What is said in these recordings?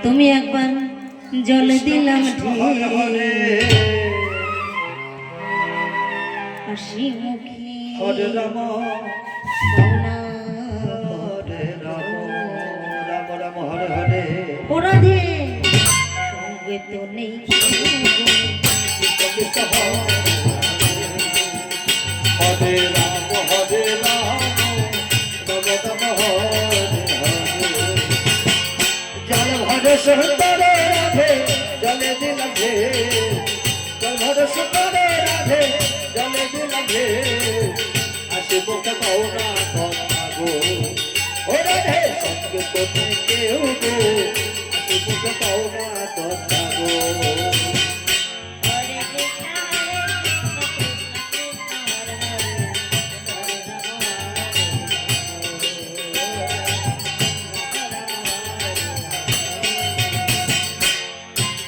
তুমি একবার জল দিলাম হাসি মুখে হরে রাম সোনা হরে রাম রাম রাম হরে হরে অপরাধে সঙ্গে তো নেই হরে রাম হরে রাম রাম রাম হরে হরে জল ভরে সুন্দরে রাধে জলে দিলাম ঢে জল ভরে সুন্দরে রাধে জলে দিলাম ঢে আসে মুখে পাওনা কথা গো ও রাধে সঙ্গে তোতে কেউ গো আসে মুখে পাওনা কথা গো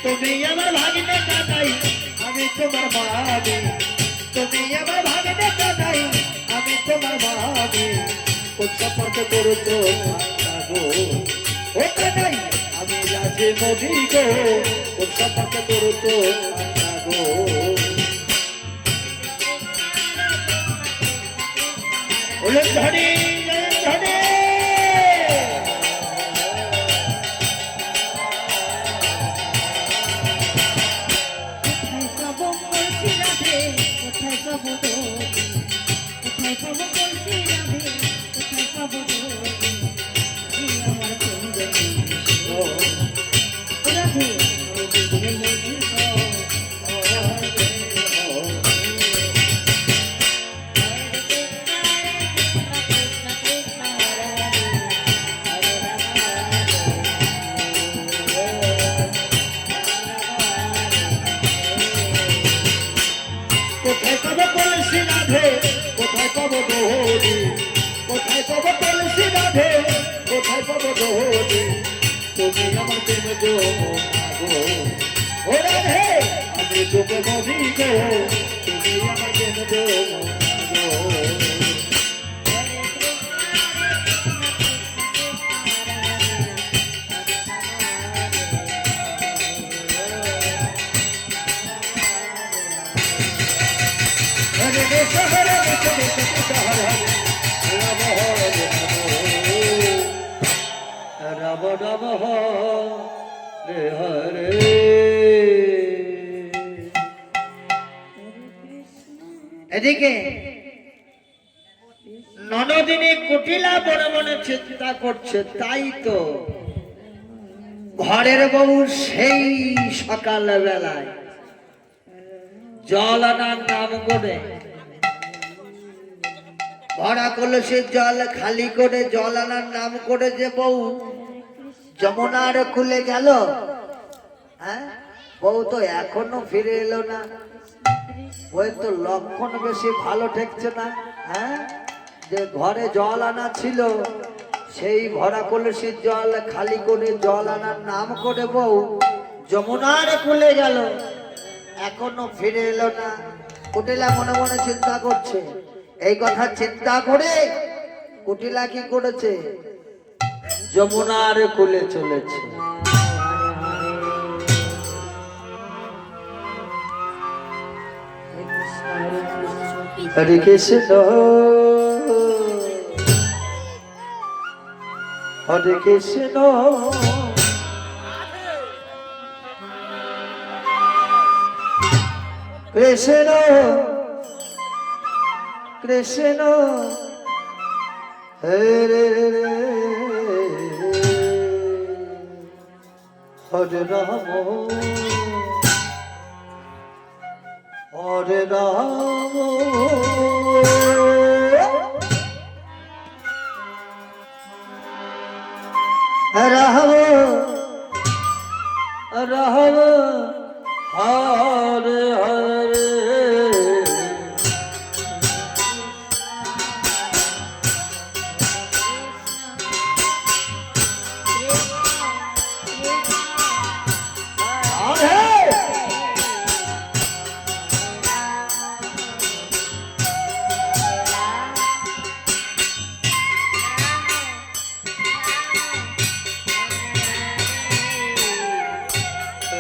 তুমি আমার ভাগিনে কাটাই আমি তোমার ভাবি তুমি আমার ভাগিনে কাটাই আমি তোমার ভাবি কোন সম্পর্ক করছো গো ও কাটাই আমি রাজে নদী গো কোন সম্পর্ক করছো গো ওলে ধরে ধরে কোথায় পাবো তুলসী রাধে কোথায় পাবো দোহরি কোথায় পাবো তুলসী রাধে কোথায় পাবো দোহরি তুমি আমার প্রেম গো ও রাধে আমি তোকে মরি গো তুমি আমার প্রেম গো হরে কৃষ্ণ হরে কৃষ্ণ কৃষ্ণ রাম হরে রাম রাম হরে হরে এদিকে ননদিনী কুটিলা মনে মনে চিন্তা করছে তাই তো ঘরের বউ সেই সকাল বেলায় জল আনার নাম করে ভরা কলসের জল খালি করে জল আনার নাম করে যে বউ যমুনার খুলে গেল হ্যাঁ বউ তো এখনো ফিরে এলো না ওই তো লক্ষণ বেশি ভালো ঠেকছে না হ্যাঁ যে ঘরে জল আনা ছিল সেই ভরা কলসির জল খালি করে জল আনার নাম করে বউ যমুনার খুলে গেল এখনো ফিরে এলো না কুটিলা মনে মনে চিন্তা করছে এই কথা চিন্তা করে কুটিলা কি করেছে যমুনার কোলে চলেছে হরে কৃষ্ণ হরে কৃষ্ণ কৃষ্ণ কৃষ্ণ হরে হরে রাম হরে Ram Ram Ram Hare Hare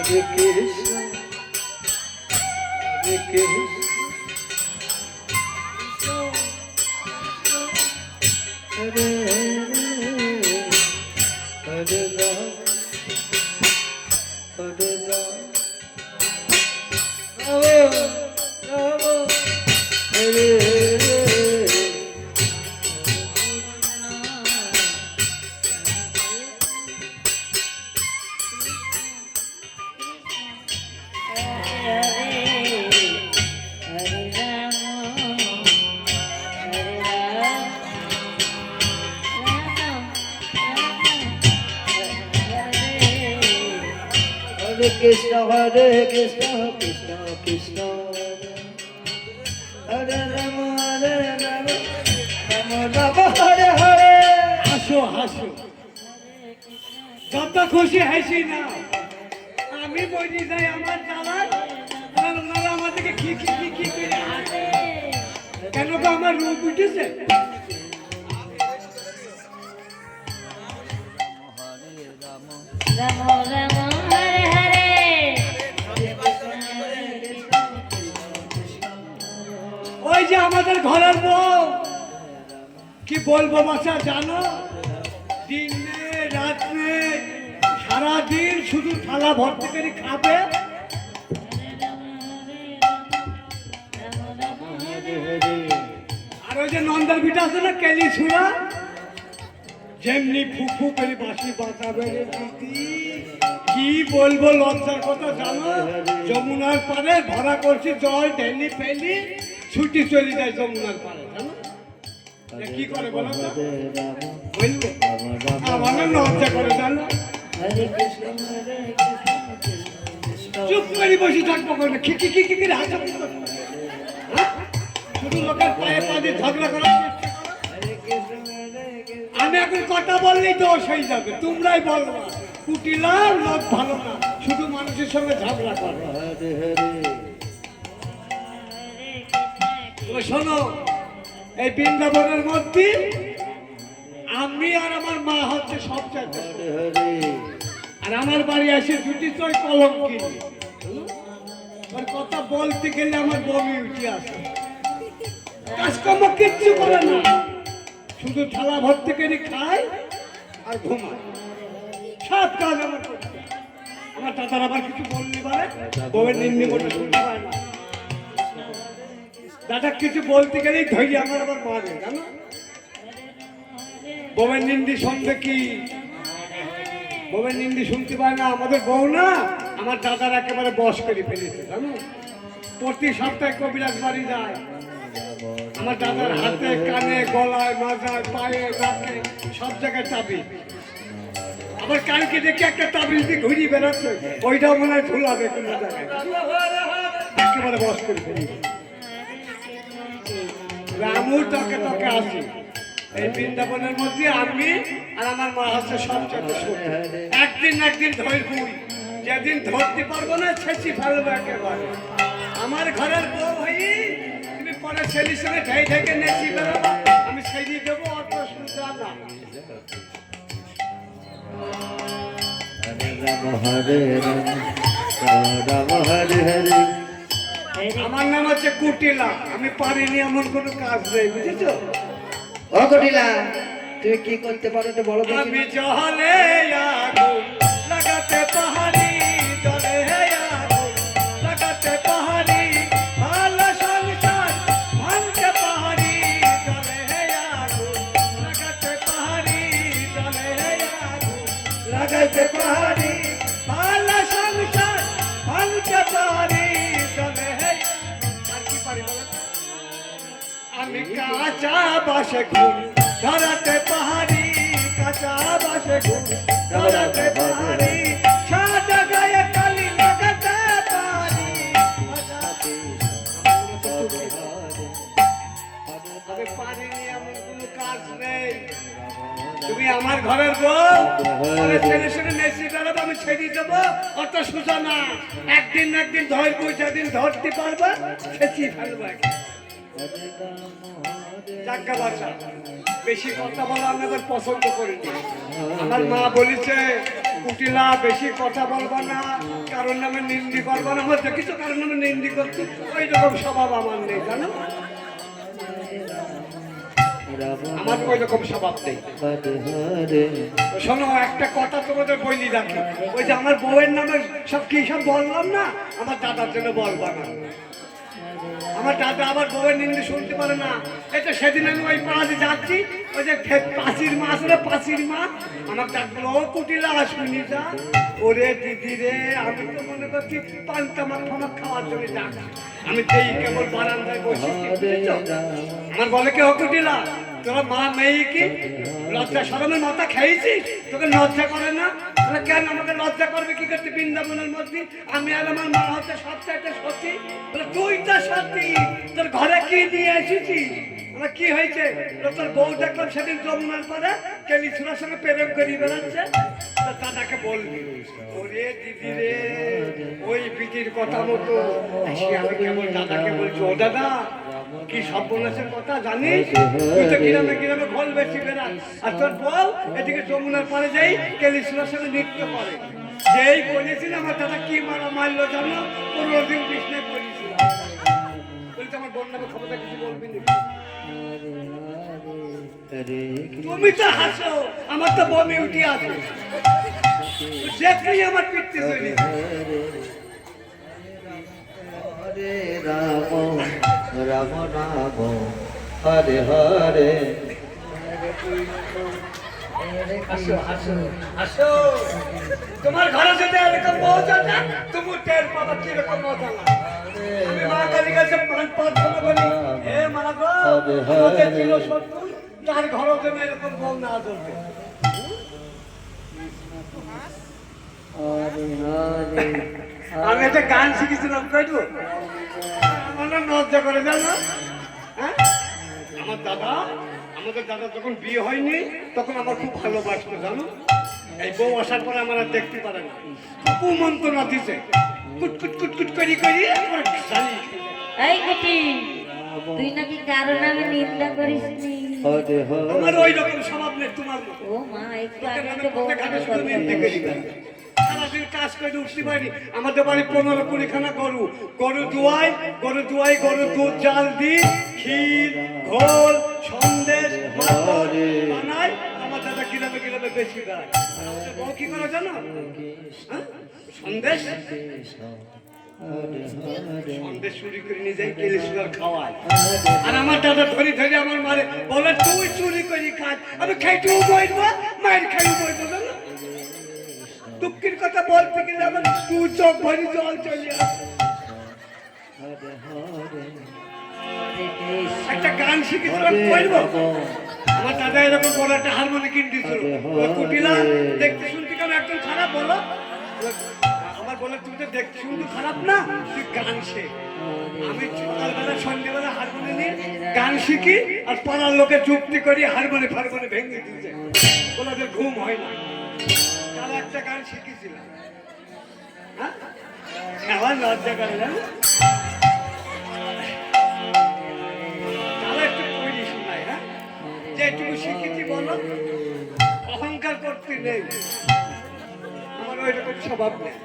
Hare Krishna, Hare Krishna, Hare Hare, Hare Ram, Hare Ram, Ram Ram, Hare Hare. Hare Krishna, Krishna Krishna, Hare Rama, Rama Rama, Hare Hare. হাসো হাসো, যত খুশি হাসি না। আমি বলি যাই আমার দালাল, আর ওনারা আমাদেরকে কি কি কি কি করে হাসে। কেন গো আমার রূপ উঠেছে? রাম রাম হরে হরে ওই যে আমাদের ঘরের বউ, কি বলবো বাচ্চা জানো, দিনে রাত্রে সারাদিন শুধু থালা ভর্তি করে খাবে। আর ওই যে নন্দার বিটা আছে না, কেলি ছুড়া, যেমনি ফুফু করে বাঁশি বাঁচাবে রে দিদি। কি বলবো লজ্জার কথা জানো, যমুনার পারে ভরা করছি জল ঢেলি ফেলি, ছুটি চলে যায় যমুনার পারে জানো। এ কি করে বলো তো? বলবো আমার লজ্জা করে জানো। চুপ করে বসে থাকবো করে কি কি কি কি করে হাসা, হ্যাঁ? শুধু লোকের পায়ে পা দিয়ে ঝগড়া করার চেষ্টা করো। আমি এখন কথা বললেই দোষ হয়ে যাবে, তোমরাই বলবা কুটিলার লোক ভালো না, শুধু মানুষের সঙ্গে ঝগড়া করো। তো শোনো, এই বৃন্দাবনের মধ্যে আমি আর আমার মা হচ্ছে সবচাইতে ছোট। আর আমার বাড়ি এসে জুটি তো কলম কিনি, ওর কথা বলতে গেলে আমার বমি উঠে আসে। কাজকর্ম কিচ্ছু করে না, শুধু থালা ভর্তি করে খায় আর ঘুমায়, সব কাজ আমার করতে হয়। আমার দাদার আবার কিছু বললে পারে, বউয়ের নিন্দি করে শুনতে পায় না। দাদা কিছু বলতে গেলেই ধৈর্য আমার আবার মারে জানো। বউয়ের নিন্দি শুনবে কি, বউয়ের নিন্দি শুনতে পায় না। আমাদের বউ না, আমার দাদার একেবারে বশ করে ফেলেছে জানো। প্রতি সপ্তাহে কবিরাজ বাড়ি যায়, আমার দাদার হাতে কানে গলায় মাজায় পায়ে নাকে সব জায়গায় চাবি। আবার কালকে দেখি একটা তাবিজ দিয়ে ঘুরিয়ে বেড়াচ্ছে, ওইটাও মনে হয় ঝুলাবে কোনো জায়গায়, একেবারে বস করে ফেলি। রামু টকে টকে আসি এই বৃন্দাবনের মধ্যে, আমি আর আমার মা হচ্ছে সবচেয়ে ছোট। একদিন একদিন ধরবই, যেদিন ধরতে পারবো না ছেঁচি ফেলবো একেবারে। আমার ঘরের বউ হই, তুমি পরে ছেলের সঙ্গে ঢেই ঢেকে নেচি বেরোবো, আমি সেরিয়ে দেবো, অত সুবিধা না। Hare Rama, Hare Rama, Rama Hare Hare. আমার নাম হচ্ছে কুটিলা, আমি পারিনি এমন কোনো কাজ নেই, বুঝেছো? ও কটিলা, তুমি কি করতে পারো তো বলো দেখি। আমি জলে আগুন লাগাতে পাহাড়ি, জলে আগুন লাগাতে পাহাড়ি, ভালো সংসার ভাঙতে পাহাড়ি, জলে আগুন লাগাতে পাহাড়ি, জলে আগুন লাগাতে পাহাড়ি, ভালো সংসার ভাঙতে পাহাড়ি, জলে। আর কি পারি বলো? আমি কাঁচা বাসে ঘুম ধরাতে পাহাড়ি, কাঁচা বাসে ঘুম ধরাতে পাহাড়ি, সাদা গায়ে কালি লাগাতে পারি। আমি পারিনি এমন কোনো কাজ নেই। তুমি আমার ঘরের বউ, ছেলে ছেলে নেচি বেড়াবো, আমি ছেড়ে দেবো, অত সোজা না। একদিন না একদিন ধরবো, যেদিন ধরতে পারবো সেচি ফেলবো। যাজ্ঞা বাসা বেশি কথা বলা আমি আবার পছন্দ করিনি। আমার মা বলেছে কুটিলা বেশি কথা বলবা না, কারণ নামে নিন্দি করবা না। আমার দেখিছো কারণ নামে নিন্দি করতে, ওই রকম স্বভাব আমার নেই, জানো? আমার ওই রকম স্বভাব নেই। শোনো, একটা কথা তোমাদের বইলি রাখি, ওই যে আমার বউয়ের নামে সব কি সব বললাম না, আমার দাদার জন্য বলবা না। আমার দাদা আবার বউয়ের নিন্দে শুনতে পারে না। এটা সেদিন আমি ওই পাড়াতে যাচ্ছি, ওই যে পাঁচির মা আছে না, পাঁচির মা, আমার দাদা বলো, ও কুটিলা শুনি যা। ওরে দিদি রে, আমি তো মনে করছি পান্তা মাছ ফামাক খাওয়ার জন্য যাচ্ছি। আমি যেই কেবল বারান্দায় বসি, আমার বলে কি, ও কুটিলা তোরা মা মেয়ে কি লজ্জা সরমের মাথা খেয়েছিস? তোকে লজ্জা করে না? কেন আমাকে লজ্জা করবে কি করতে? বৃন্দাবনের মধ্যে আমি আর আমার মা হচ্ছে সবচাইতে সত্যি। তুই তো সত্যি, তোর ঘরে কি নিয়ে এসেছিস? আমার কি হয়েছে? তোর বউ দেখলাম সেদিন যমুনার পরে কেলি ছোড়ার সঙ্গে প্রেম করিয়ে বেড়াচ্ছে। দাদাকে বলবি, ওরে দিদি রে, ওই পিটির কথা মতো আমি কেবল দাদাকে বলছি, ও দাদা কি সর্বনাশের কথা জানিস? তুই তো গ্রামে গ্রামে ঘল বেশি বেড়াস, আর তোর বউ এদিকে যমুনার পারে যাই কেলিসুরার সঙ্গে নৃত্য করে। যেই বলেছিল আমার দাদা কি মারলো জানো? 15 দিন বিষ্ণে করেছিল। বলছি আমার বোন নামে ক্ষমতা কিছু বলবি না। তুমি তো হাসো, আমার তো বমি উঠি আছে, দেখলেই আমার পিঠতে চলি। হরে রাম রাম রাম হরে হরে। আসো আসো আসো, তোমার ঘরে যদি এরকম মজা না, তুমি টের পাবা কিরকম মজা না। আমি মা কালী কাছে প্রার্থনা করি, হে মা গো, আমাদের ছিল শত্রু, তার ঘরে যেন এরকম বউ না ধরবে। আমি একটা গান শিখেছিলাম, কইতো আমার লজ্জা করে জানো? হ্যাঁ, আমার দাদা, আমাদের দাদা যখন বিয়ে হয়নি তখন আমার খুব ভালোবাসতো জানো। এই বউ আসার পরে আমার আর দেখতে পারে না, কুমন্ত্রণা দিছে, কুটকুট কুটকুট করি করি জানি। এই কুটি, তুই নাকি কারো নামে নিন্দা করিস নি? আমার ওই রকম স্বভাব নেই তোমার মতো। ও মা, একটু লোকের আগে নামে তো বউ প্রত্যেক হাতে শুধু নিন্দে করি। সারাদিন কাজ করে উঠতে পারি। আমাদের বাড়ি 15-20 খানা গরু, গরু দুয়াই গরু দুধ জাল দিই, ক্ষীর ঘোল সন্দেশ বানাই। আমার দাদা গ্রামে গ্রামে বেশি দেয়। বউ কি করে জানো? সন্দেশ সন্দেশ চুরি করে নিয়ে যাই, কেলি সুগার খাওয়ায়। আর আমার দাদা ধরি ধরি আমার মারে বলে, তুই চুরি করি খাস, আমি খাইতেও বইব, মায়ের খাইও বইব না। দুঃখের কথা বলতে গেলে আমার দু চোখ ভরি জল চলে আসে। একটা গান শিখেছিলাম, বলবো? আমার দাদা এরকম বড় একটা হারমোনি কিনে দিয়েছিল। কুটিলা দেখতে শুনতে কেন একদম খারাপ বলো? আমার বলে, তুমি তো দেখতে শুনতে খারাপ না, তুই গান শেখ। আমি সকালবেলা সন্ধ্যেবেলা হারমোনি নিয়ে গান শিখি, আর পাড়ার লোকে যুক্তি করি, হারমোনি ফারমোনি ভেঙে দিতে, ওনাদের ঘুম হয় না। কাল একটা গান শিখেছিলাম, হ্যাঁ, আমার লজ্জা করে জানো। তাহলে একটু কইলি শোনাই, হ্যাঁ, যেটুকু শিখেছি বলো, অহংকার করতে নেই, আমার ওই রকম স্বভাব নেই।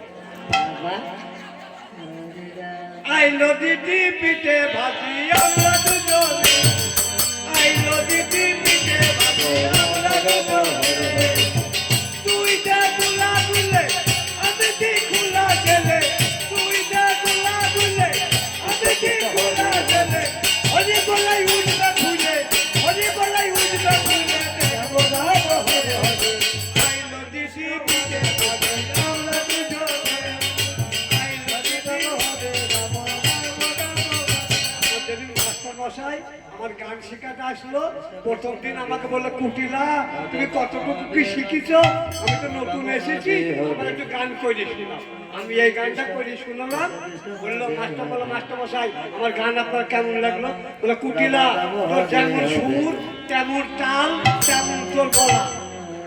আইলো দিদি পিঠে ভাজি আমরা দুজনে, আইলো দিদি পিঠে ভাজি আমরা দুজনে, তুই যা গুলা গুলে আমি দি গুলা গেলে, তুই যা গুলা গুলে আমি দি গুলা গেলে, হরি গলাই উঠবে খুলে, হরি গলাই উঠবে খুলে, দেখো রাম হরে হরে। আইলো দিদি পিঠে ভাজি আমরা দুজনে, আইলো দিদি হরে রাম রাম রাম। যেদিন মাস্টার মশাই আমার গান শেখাতে আসলো, প্রথম দিন আমাকে বললো, কুটিলা তুমি কতটুকু কি শিখেছো? আমি তো নতুন এসেছি, আমার একটু গান করে শোনাও। আমি এই গানটা করে শুনলাম। বললো মাস্টার মশাই আমার গান আপনার কেমন লাগলো? বললো, কুটিলা তোর যেমন সুর তেমন তাল তেমন তোর গলা,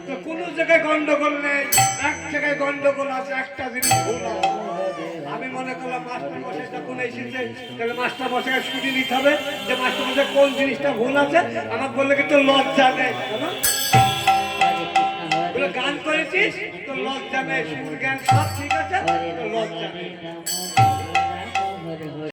তো কোনো জায়গায় গন্ডগোল নেই, এক জায়গায় গন্ডগোল আছে, একটা জিনিস ভুল আছে। আমি মনে করলাম মাস্টার মশাই যখন এসেছে, তাহলে মাস্টার মশাইকে ছুটি নিতে হবে, যে মাস্টার মশাই কোন জিনিসটা ভুল আছে। আমাকে বললে কিন্তু লজ্জা নেই, গান করেছিস তো লজ্জা নেই, সুর জ্ঞান সব ঠিক আছে। হরে